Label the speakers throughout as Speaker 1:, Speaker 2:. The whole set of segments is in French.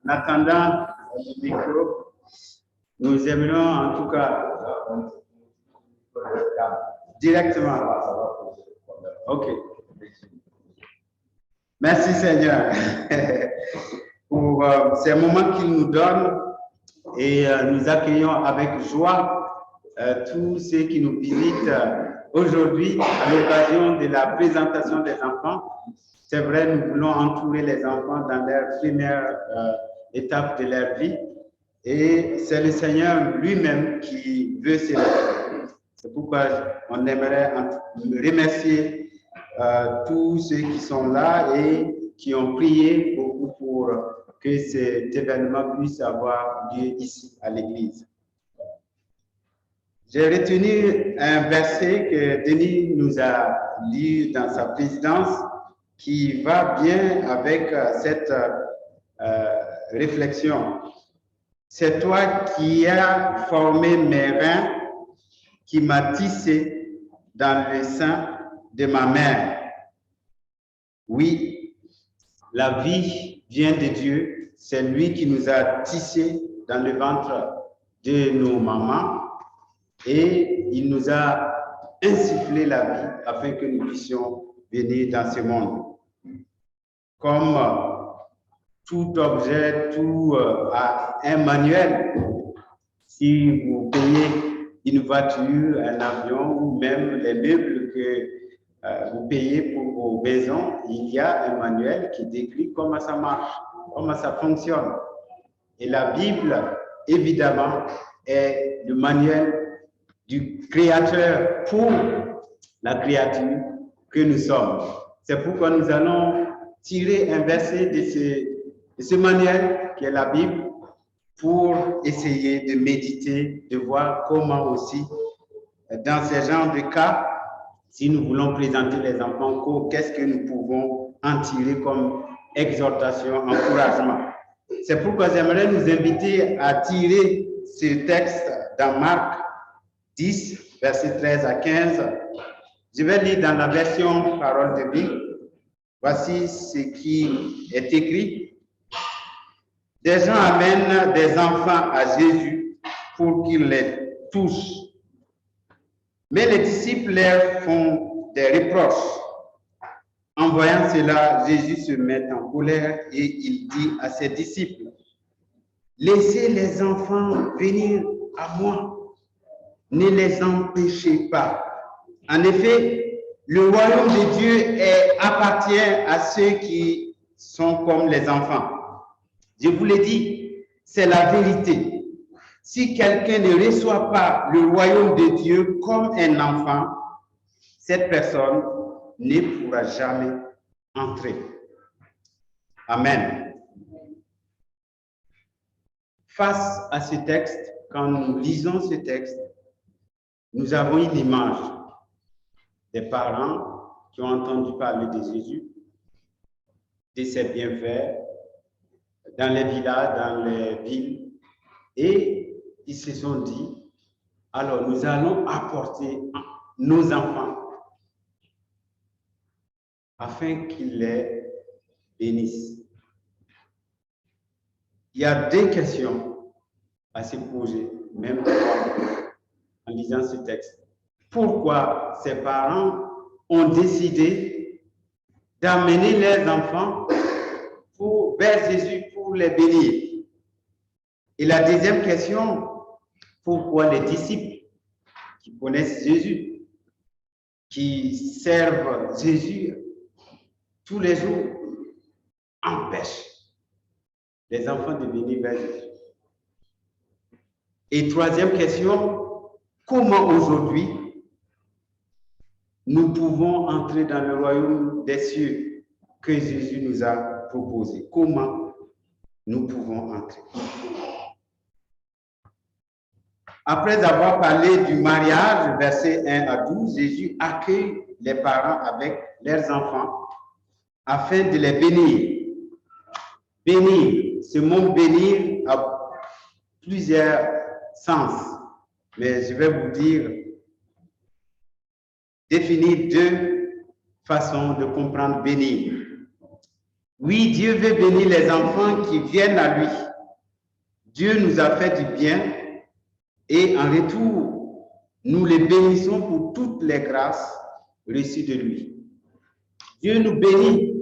Speaker 1: En attendant le micro, nous aimerions en tout cas directement. Ok. Merci Seigneur pour ces moments qu'il nous donne et nous accueillons avec joie tous ceux qui nous visitent aujourd'hui à l'occasion de la présentation des enfants. C'est vrai, nous voulons entourer les enfants dans leur première étape de leur vie et c'est le Seigneur lui-même qui veut cela. C'est pourquoi on aimerait remercier tous ceux qui sont là et qui ont prié beaucoup pour que cet événement puisse avoir lieu ici à l'église. J'ai retenu un verset que Denis nous a lu dans sa présidence qui va bien avec cette réflexion. C'est toi qui as formé mes reins, qui m'a tissé dans le sein de ma mère. Oui, la vie vient de Dieu. C'est lui qui nous a tissés dans le ventre de nos mamans et il nous a insufflé la vie afin que nous puissions venir dans ce monde. Comme tout objet, tout a un manuel. Si vous payez une voiture, un avion ou même les meubles que vous payez pour vos maisons, il y a un manuel qui décrit comment ça marche, comment ça fonctionne. Et la Bible, évidemment, est le manuel du Créateur pour la créature que nous sommes. C'est pourquoi nous allons tirer un verset de ce manuel qui est la Bible pour essayer de méditer, de voir comment aussi, dans ce genre de cas, si nous voulons présenter les enfants, qu'est-ce que nous pouvons en tirer comme exhortation, encouragement. C'est pourquoi j'aimerais nous inviter à tirer ce texte dans Marc 10, versets 13 à 15. Je vais lire dans la version Parole de vie. Voici ce qui est écrit. Des gens amènent des enfants à Jésus pour qu'il les touche. Mais les disciples leur font des reproches. En voyant cela, Jésus se met en colère et il dit à ses disciples, « Laissez les enfants venir à moi, ne les empêchez pas. En effet, le royaume de Dieu appartient à ceux qui sont comme les enfants. Je vous l'ai dit, c'est la vérité. Si quelqu'un ne reçoit pas le royaume de Dieu comme un enfant, cette personne ne pourra jamais entrer. » Amen. Face à ce texte, quand nous lisons ce texte, nous avons une image des parents qui ont entendu parler de Jésus, de ses bienfaits, dans les villages, dans les villes, et ils se sont dit, alors nous allons apporter nos enfants afin qu'ils les bénissent. Il y a deux questions à se poser, même en lisant ce texte. Pourquoi ces parents ont décidé d'amener leurs enfants vers Jésus pour les bénir? Et la deuxième question, pourquoi les disciples qui connaissent Jésus, qui servent Jésus tous les jours, empêchent les enfants de venir vers Jésus? Et troisième question, comment aujourd'hui nous pouvons entrer dans le royaume des cieux que Jésus nous a proposé? Comment nous pouvons entrer? Après avoir parlé du mariage, versets 1 à 12, Jésus accueille les parents avec leurs enfants afin de les bénir. Bénir, ce mot bénir a plusieurs sens, mais je vais vous dire, définir deux façons de comprendre bénir. Oui, Dieu veut bénir les enfants qui viennent à lui. Dieu nous a fait du bien et en retour, nous les bénissons pour toutes les grâces reçues de lui. Dieu nous bénit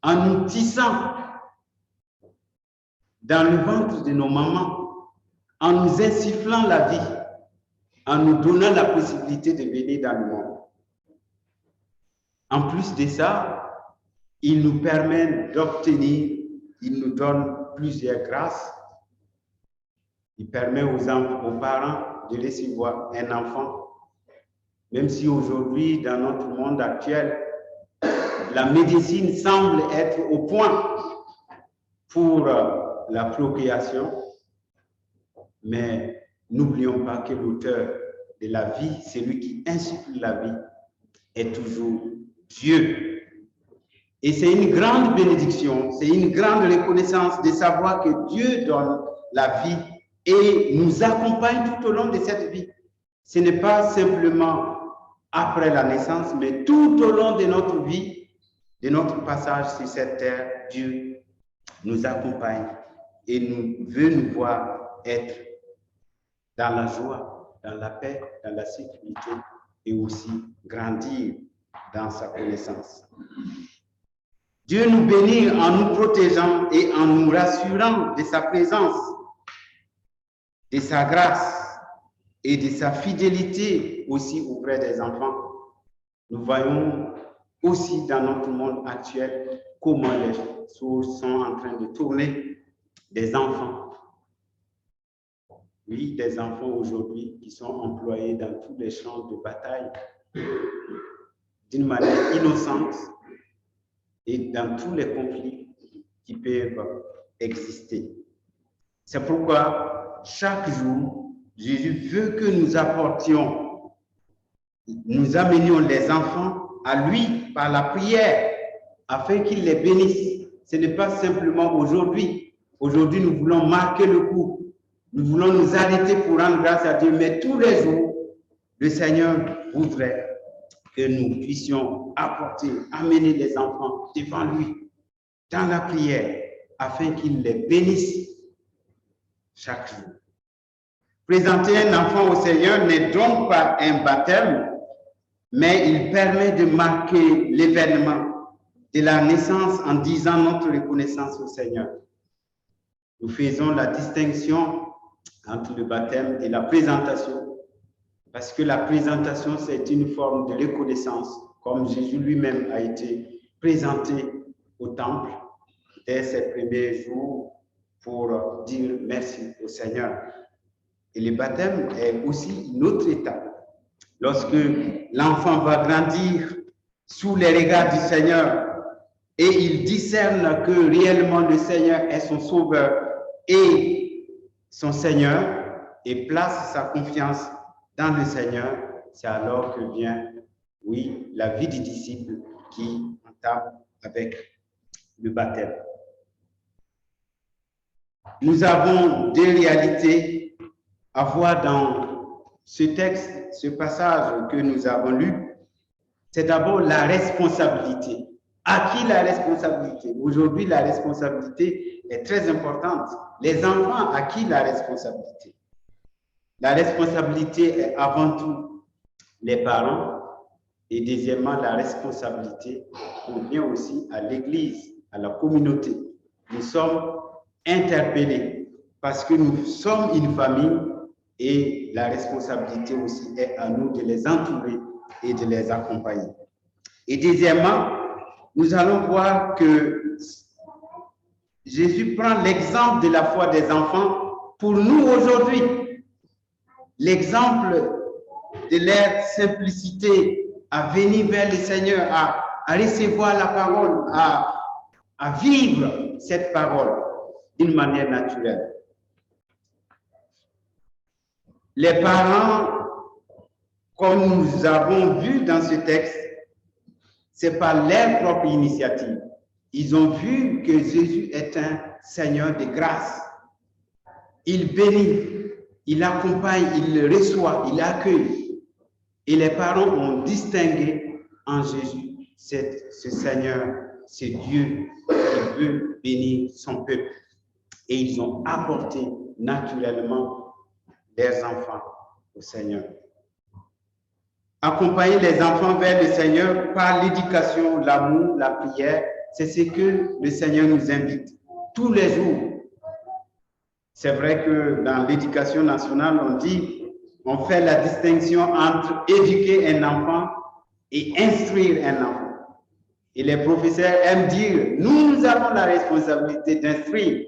Speaker 1: en nous tissant dans le ventre de nos mamans, en nous insufflant la vie, en nous donnant la possibilité de venir dans le monde. En plus de ça, il nous permet d'obtenir, il nous donne plusieurs grâces. Il permet aux parents de recevoir un enfant, même si aujourd'hui, dans notre monde actuel, la médecine semble être au point pour la procréation, mais n'oublions pas que l'auteur de la vie, celui qui insuffle la vie, est toujours Dieu. Et c'est une grande bénédiction, c'est une grande reconnaissance de savoir que Dieu donne la vie et nous accompagne tout au long de cette vie. Ce n'est pas simplement après la naissance, mais tout au long de notre vie, de notre passage sur cette terre, Dieu nous accompagne et veut nous voir être dans la joie, dans la paix, dans la sécurité et aussi grandir dans sa connaissance. Dieu nous bénit en nous protégeant et en nous rassurant de sa présence, de sa grâce et de sa fidélité aussi auprès des enfants. Nous voyons aussi dans notre monde actuel comment les choses sont en train de tourner. Des enfants, oui, des enfants aujourd'hui qui sont employés dans tous les champs de bataille d'une manière innocente et dans tous les conflits qui peuvent exister. C'est pourquoi chaque jour, Jésus veut que nous apportions, nous amenions les enfants à lui par la prière afin qu'il les bénisse. Ce n'est pas simplement aujourd'hui. Aujourd'hui, nous voulons marquer le coup. Nous voulons nous arrêter pour rendre grâce à Dieu. Mais tous les jours, le Seigneur voudrait que nous puissions apporter, amener les enfants devant lui, dans la prière, afin qu'il les bénisse chaque jour. Présenter un enfant au Seigneur n'est donc pas un baptême, mais il permet de marquer l'événement de la naissance en disant notre reconnaissance au Seigneur. Nous faisons la distinction entre le baptême et la présentation, parce que la présentation, c'est une forme de reconnaissance, comme Jésus lui-même a été présenté au temple dès ses premiers jours pour dire merci au Seigneur. Et le baptême est aussi une autre étape. Lorsque l'enfant va grandir sous les regards du Seigneur et il discerne que réellement le Seigneur est son sauveur et son Seigneur et place sa confiance dans le Seigneur, c'est alors que vient, oui, la vie du disciple qui entame avec le baptême. Nous avons deux réalités à voir dans ce texte, ce passage que nous avons lu. C'est d'abord la responsabilité. À qui la responsabilité? Aujourd'hui, la responsabilité est très importante. Les enfants, à qui la responsabilité? La responsabilité est avant tout les parents et deuxièmement, la responsabilité revient aussi à l'Église, à la communauté. Nous sommes interpellés parce que nous sommes une famille et la responsabilité aussi est à nous de les entourer et de les accompagner. Et deuxièmement, nous allons voir que Jésus prend l'exemple de la foi des enfants pour nous aujourd'hui. L'exemple de leur simplicité à venir vers le Seigneur, à recevoir la parole, à vivre cette parole d'une manière naturelle. Les parents, comme nous avons vu dans ce texte, c'est par leur propre initiative. Ils ont vu que Jésus est un Seigneur de grâce. Il bénit, il accompagne, il reçoit, il accueille. Et les parents ont distingué en Jésus ce Seigneur c'est Dieu qui veut bénir son peuple. Et ils ont apporté naturellement leurs enfants au Seigneur. Accompagner les enfants vers le Seigneur par l'éducation, l'amour, la prière, c'est ce que le Seigneur nous invite tous les jours. C'est vrai que dans l'éducation nationale, on fait la distinction entre éduquer un enfant et instruire un enfant. Et les professeurs aiment dire, nous avons la responsabilité d'instruire,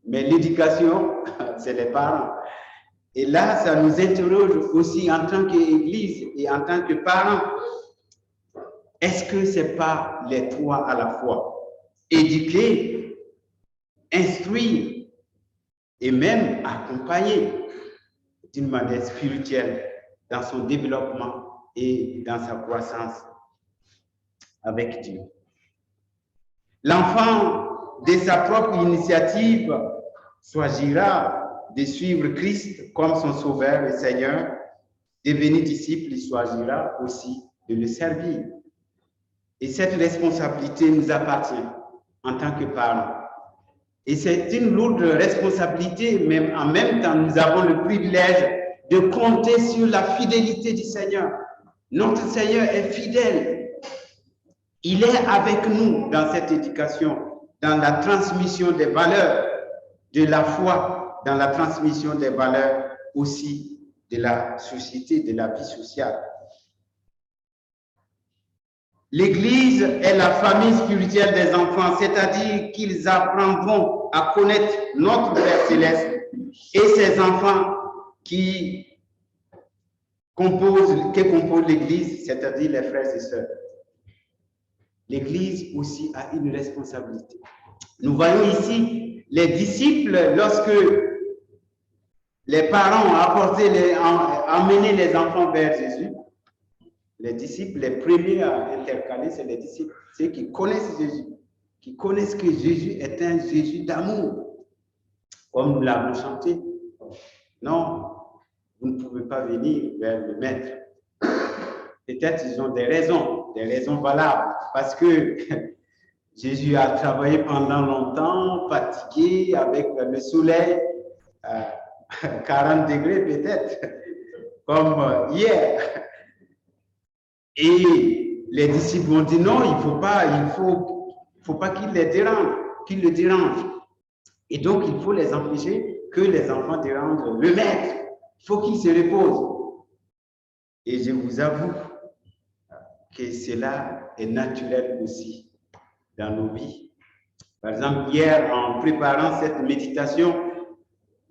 Speaker 1: mais l'éducation, c'est les parents. Et là, ça nous interroge aussi en tant qu'Église et en tant que parents. Est-ce que ce n'est pas les trois à la fois? Éduquer, instruire et même accompagner d'une manière spirituelle dans son développement et dans sa croissance avec Dieu. L'enfant, de sa propre initiative, choisira de suivre Christ comme son sauveur et Seigneur. Devenir disciple, il choisira aussi de le servir. Et cette responsabilité nous appartient en tant que parents. Et c'est une lourde responsabilité, mais en même temps, nous avons le privilège de compter sur la fidélité du Seigneur. Notre Seigneur est fidèle. Il est avec nous dans cette éducation, dans la transmission des valeurs de la foi, dans la transmission des valeurs aussi de la société, de la vie sociale. L'Église est la famille spirituelle des enfants, c'est-à-dire qu'ils apprendront à connaître notre Père Céleste et ses enfants qui composent l'Église, c'est-à-dire les frères et sœurs. L'Église aussi a une responsabilité. Nous voyons ici les disciples, lorsque les parents ont amené les enfants vers Jésus, les disciples, les premiers à intercaler, c'est les disciples, ceux qui connaissent Jésus, qui connaissent que Jésus est un Jésus d'amour, comme nous l'avons chanté. Non, vous ne pouvez pas venir vers le Maître. Peut-être ils ont des raisons valables, parce que Jésus a travaillé pendant longtemps, fatigué, avec le soleil, 40 degrés peut-être, comme hier. Et les disciples ont dit non, il faut pas qu'il le dérange. Et donc, il faut les empêcher que les enfants dérangent le Maître. Il faut qu'ils se reposent. Et je vous avoue que cela est naturel aussi dans nos vies. Par exemple, hier, en préparant cette méditation,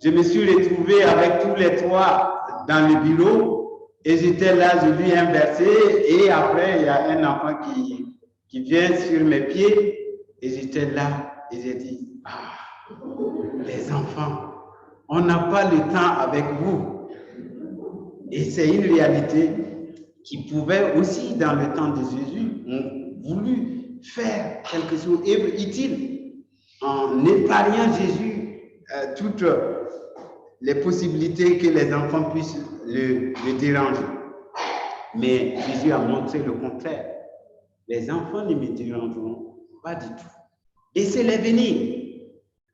Speaker 1: je me suis retrouvé avec tous les trois dans le bureau et j'étais là, je lis un verset et après, il y a un enfant qui vient sur mes pieds et j'étais là et j'ai dit, les enfants, on n'a pas le temps avec vous. Et c'est une réalité qui pouvait aussi, dans le temps de Jésus, ont voulu faire quelque chose utile en épargnant Jésus toutes les possibilités que les enfants puissent le déranger. Mais Jésus a montré le contraire. Les enfants ne me dérangeront pas du tout. Laissez-les venir,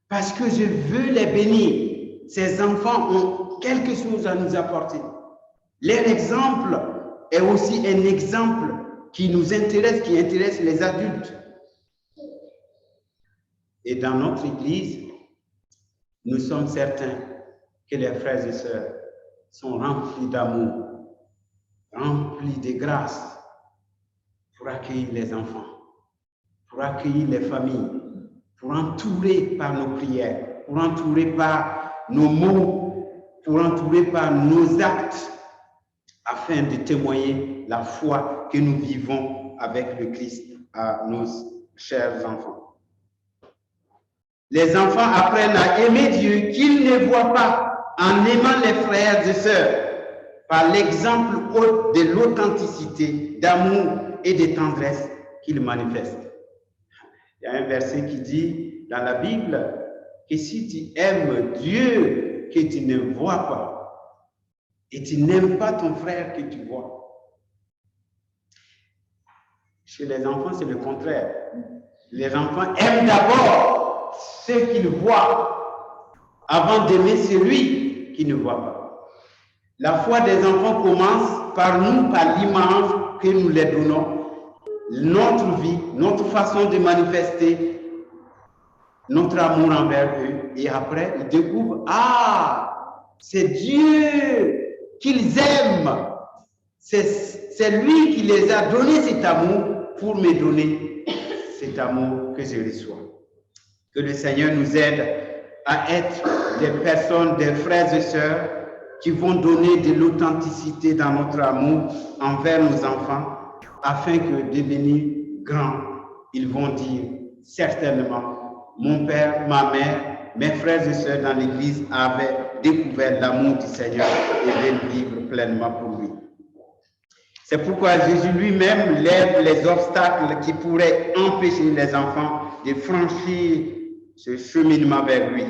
Speaker 1: parce que je veux les bénir. Ces enfants ont quelque chose à nous apporter. Leur exemple est aussi un exemple qui nous intéresse, qui intéresse les adultes. Et dans notre Église, nous sommes certains que les frères et sœurs sont remplis d'amour, remplis de grâce pour accueillir les enfants, pour accueillir les familles, pour entourer par nos prières, pour entourer par nos mots, pour entourer par nos actes, afin de témoigner la foi que nous vivons avec le Christ à nos chers enfants. Les enfants apprennent à aimer Dieu qu'ils ne voient pas en aimant les frères et sœurs, par l'exemple de l'authenticité, d'amour et de tendresse qu'ils manifestent. Il y a un verset qui dit dans la Bible que si tu aimes Dieu que tu ne vois pas, et tu n'aimes pas ton frère que tu vois. Chez les enfants, c'est le contraire. Les enfants aiment d'abord ce qu'ils voient avant d'aimer celui qui ne voit pas. La foi des enfants commence par nous, par l'image que nous les donnons, notre vie, notre façon de manifester notre amour envers eux. Et après, ils découvrent, ah, c'est Dieu qu'ils aiment. C'est lui qui les a donné cet amour pour me donner cet amour que je reçois. Que le Seigneur nous aide à être des personnes, des frères et sœurs qui vont donner de l'authenticité dans notre amour envers nos enfants, afin que devenir grands, ils vont dire certainement, mon père, ma mère, mes frères et sœurs dans l'Église avaient découvert l'amour du Seigneur et veulent vivre pleinement pour lui. C'est pourquoi Jésus lui-même lève les obstacles qui pourraient empêcher les enfants de franchir ce cheminement vers lui.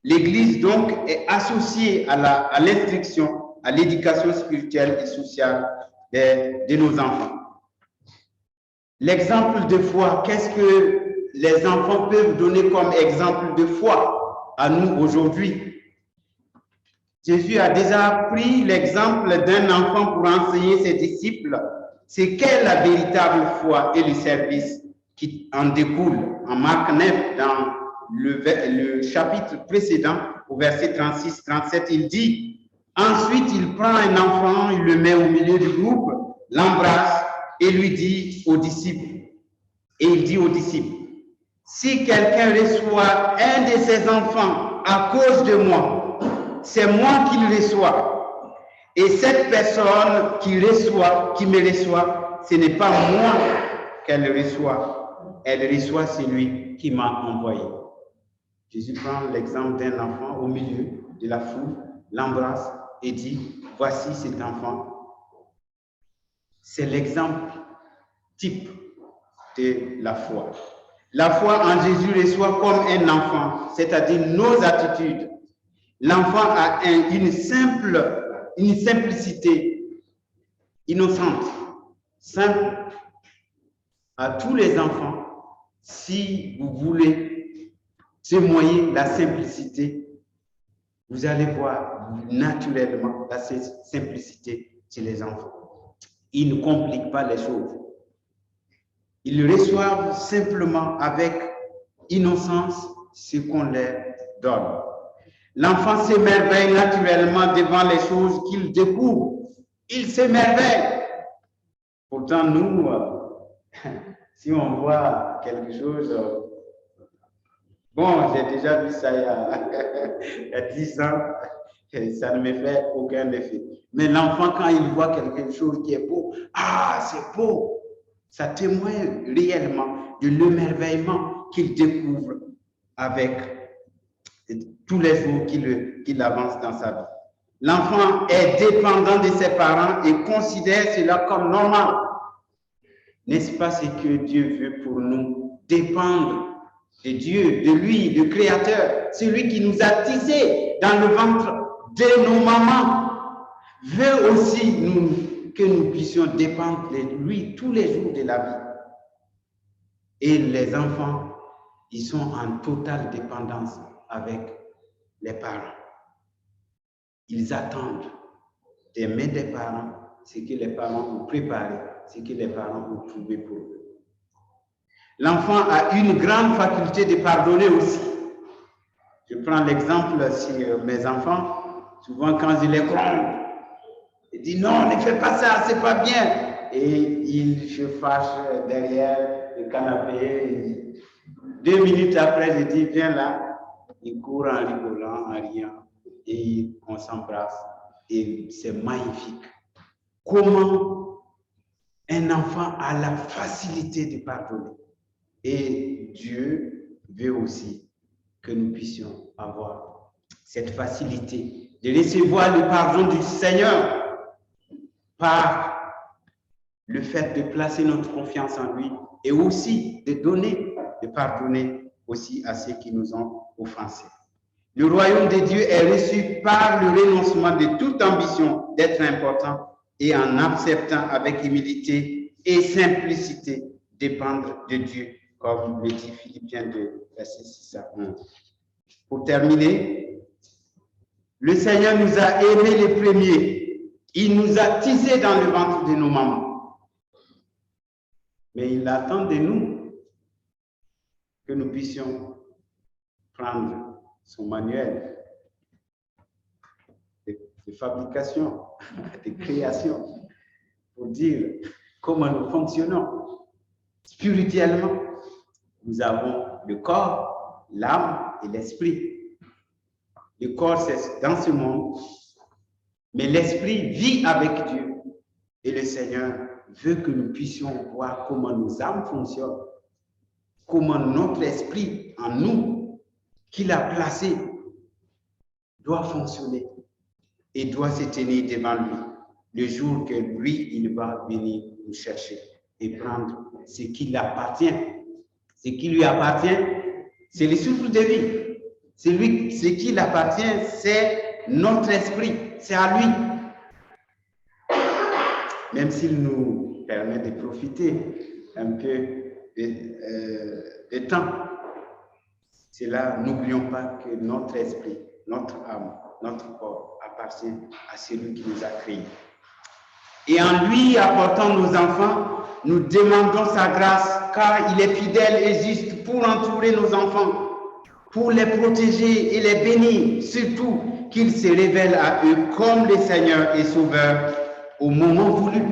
Speaker 1: L'Église donc est associée à l'instruction, à l'éducation spirituelle et sociale de nos enfants. L'exemple de foi, qu'est-ce que les enfants peuvent donner comme exemple de foi à nous aujourd'hui? Jésus a déjà pris l'exemple d'un enfant pour enseigner ses disciples c'est qu'est la véritable foi et le service qui en découle. En Marc 9, dans le chapitre précédent, au verset 36-37, il dit, ensuite il prend un enfant, il le met au milieu du groupe, l'embrasse et lui dit aux disciples, si quelqu'un reçoit un de ses enfants à cause de moi, c'est moi qui le reçois. Et cette personne qui me reçoit, ce n'est pas moi qu'elle reçoit, elle reçoit celui qui m'a envoyé. Jésus prend l'exemple d'un enfant au milieu de la foule, l'embrasse et dit, voici cet enfant. C'est l'exemple type de la foi. La foi en Jésus reçoit comme un enfant, c'est-à-dire nos attitudes. L'enfant a une simplicité innocente, simple. À tous les enfants, si vous voulez témoigner la simplicité, vous allez voir naturellement la simplicité chez les enfants. Ils ne compliquent pas les choses. Ils reçoivent simplement avec innocence ce qu'on leur donne. L'enfant s'émerveille naturellement devant les choses qu'il découvre. Il s'émerveille. Pourtant, nous, si on voit quelque chose, bon, j'ai déjà vu ça il y a 10 ans, ça ne me fait aucun effet. Mais l'enfant, quand il voit quelque chose qui est beau, ah, c'est beau. Ça témoigne réellement de l'émerveillement qu'il découvre avec tous les jours qu'il avance dans sa vie. L'enfant est dépendant de ses parents et considère cela comme normal. N'est-ce pas ce que Dieu veut pour nous? Dépendre de Dieu, de lui, le Créateur, celui qui nous a tissés dans le ventre de nos mamans, veut aussi que nous puissions dépendre de lui tous les jours de la vie. Et les enfants, ils sont en totale dépendance avec les parents. Ils attendent des mains des parents ce que les parents ont préparé, ce que les parents ont trouvé pour eux. L'enfant a une grande faculté de pardonner aussi. Je prends l'exemple sur mes enfants. Souvent, quand je les gronde, ils disent non, ne fais pas ça, c'est pas bien. Et ils se fâchent derrière le canapé. 2 minutes après, je dis viens là. Ils courent en rigolant, en riant. Et on s'embrasse. Et c'est magnifique. Comment un enfant a la facilité de pardonner. Et Dieu veut aussi que nous puissions avoir cette facilité de recevoir le pardon du Seigneur par le fait de placer notre confiance en lui et aussi de donner, de pardonner aussi à ceux qui nous ont offensés. Le royaume de Dieu est reçu par le renoncement de toute ambition d'être important et en acceptant avec humilité et simplicité dépendre de Dieu comme le dit Philippiens 2, verset 6 à 11. Pour terminer, le Seigneur nous a aimés les premiers. Il nous a tissés dans le ventre de nos mamans. Mais il attend de nous que nous puissions prendre son manuel de fabrication, de création, pour dire comment nous fonctionnons. Spirituellement, nous avons le corps, l'âme et l'esprit. Le corps, c'est dans ce monde, mais l'esprit vit avec Dieu. Et le Seigneur veut que nous puissions voir comment nos âmes fonctionnent, comment notre esprit en nous, qu'il a placé, doit fonctionner et doit se tenir devant lui le jour que lui, il va venir nous chercher et prendre ce qui l'appartient. Ce qui lui appartient, c'est le souffle de vie. Ce qui l'appartient, c'est notre esprit, c'est à lui. Même s'il nous permet de profiter un peu de temps, c'est là, n'oublions pas que notre esprit, notre âme, notre corps appartient à celui qui nous a créés. Et en lui apportant nos enfants, nous demandons sa grâce, car il est fidèle et juste pour entourer nos enfants, pour les protéger et les bénir, surtout qu'il se révèle à eux comme le Seigneur et Sauveur au moment voulu.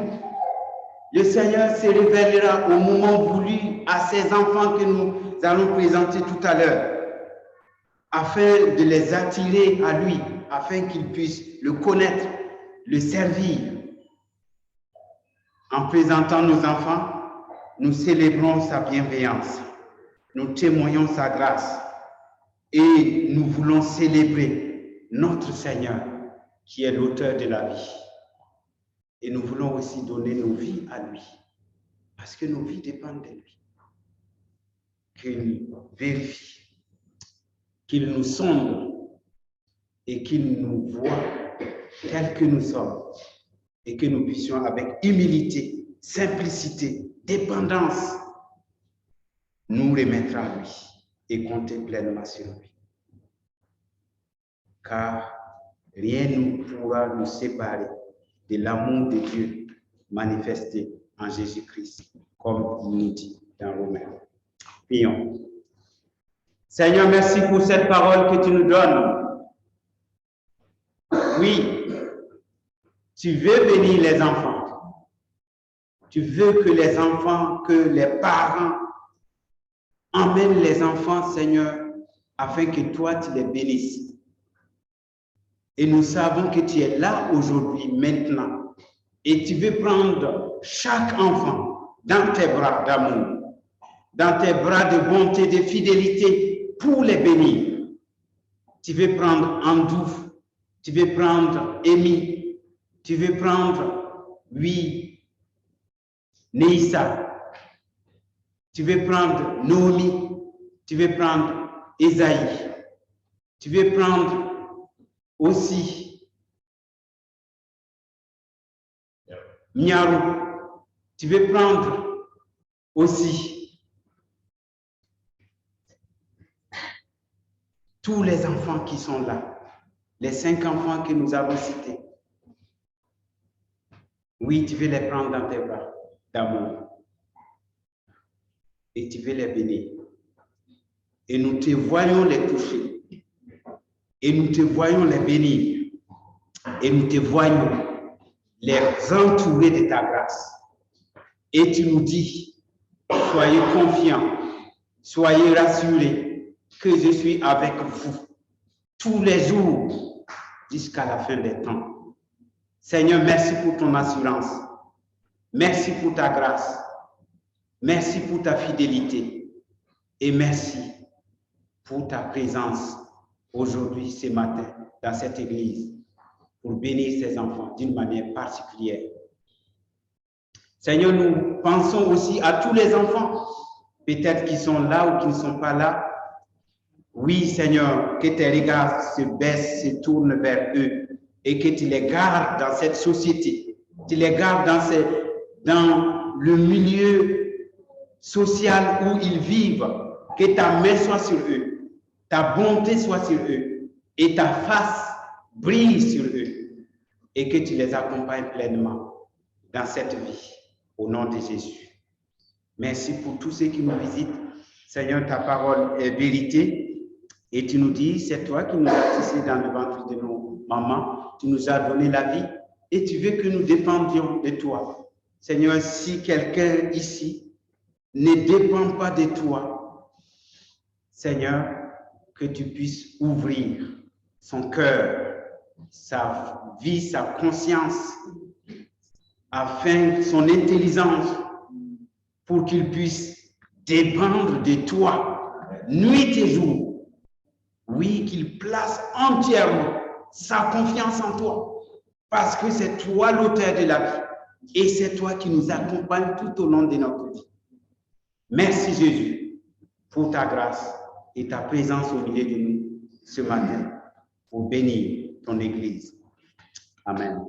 Speaker 1: Le Seigneur se révélera au moment voulu à ses enfants que nous allons présenter tout à l'heure, afin de les attirer à lui, afin qu'ils puissent le connaître, le servir. En présentant nos enfants, nous célébrons sa bienveillance, nous témoignons sa grâce et nous voulons célébrer notre Seigneur qui est l'auteur de la vie. Et nous voulons aussi donner nos vies à lui, parce que nos vies dépendent de lui. Qu'il vérifie, qu'il nous sonde et qu'il nous voit tels que nous sommes et que nous puissions avec humilité, simplicité, dépendance, nous remettre à lui et compter pleinement sur lui. Car rien ne pourra nous séparer de l'amour de Dieu manifesté en Jésus-Christ, comme il nous dit dans Romains. Prions. Seigneur, merci pour cette parole que tu nous donnes. Oui, tu veux bénir les enfants. Tu veux que les enfants, que les parents emmènent les enfants, Seigneur, afin que toi, tu les bénisses. Et nous savons que tu es là aujourd'hui, maintenant. Et tu veux prendre chaque enfant dans tes bras d'amour, dans tes bras de bonté, de fidélité, pour les bénir. Tu veux prendre Andouf, tu veux prendre Amy, tu veux prendre, oui, Neissa, tu veux prendre Naomi, tu veux prendre Esaïe, tu veux prendre aussi Miarou, tu veux prendre aussi tous les enfants qui sont là, les 5 enfants que nous avons cités. Oui, tu veux les prendre dans tes bras d'amour et tu veux les bénir. Et nous te voyons les toucher et nous te voyons les bénir et nous te voyons les entourer de ta grâce. Et tu nous dis, soyez confiants, soyez rassurés que je suis avec vous tous les jours jusqu'à la fin des temps. Seigneur, merci pour ton assurance. Merci pour ta grâce. Merci pour ta fidélité. Et merci pour ta présence aujourd'hui, ce matin, dans cette église, pour bénir ces enfants d'une manière particulière. Seigneur, nous pensons aussi à tous les enfants, peut-être qui sont là ou qui ne sont pas là. Oui, Seigneur, que tes regards se baissent, se tournent vers eux et que tu les gardes dans cette société. Tu les gardes dans le milieu sociale où ils vivent, que ta main soit sur eux, ta bonté soit sur eux et ta face brille sur eux et que tu les accompagnes pleinement dans cette vie. Au nom de Jésus. Merci pour tous ceux qui nous visitent. Seigneur, ta parole est vérité et tu nous dis, c'est toi qui nous as tissés dans le ventre de nos mamans, tu nous as donné la vie et tu veux que nous dépendions de toi. Seigneur, si quelqu'un ici ne dépend pas de toi, Seigneur, que tu puisses ouvrir son cœur, sa vie, sa conscience, afin son intelligence, pour qu'il puisse dépendre de toi, nuit et jour. Oui, qu'il place entièrement sa confiance en toi, parce que c'est toi l'auteur de la vie, et c'est toi qui nous accompagne tout au long de notre vie. Merci Jésus pour ta grâce et ta présence au milieu de nous ce matin, pour bénir ton Église. Amen.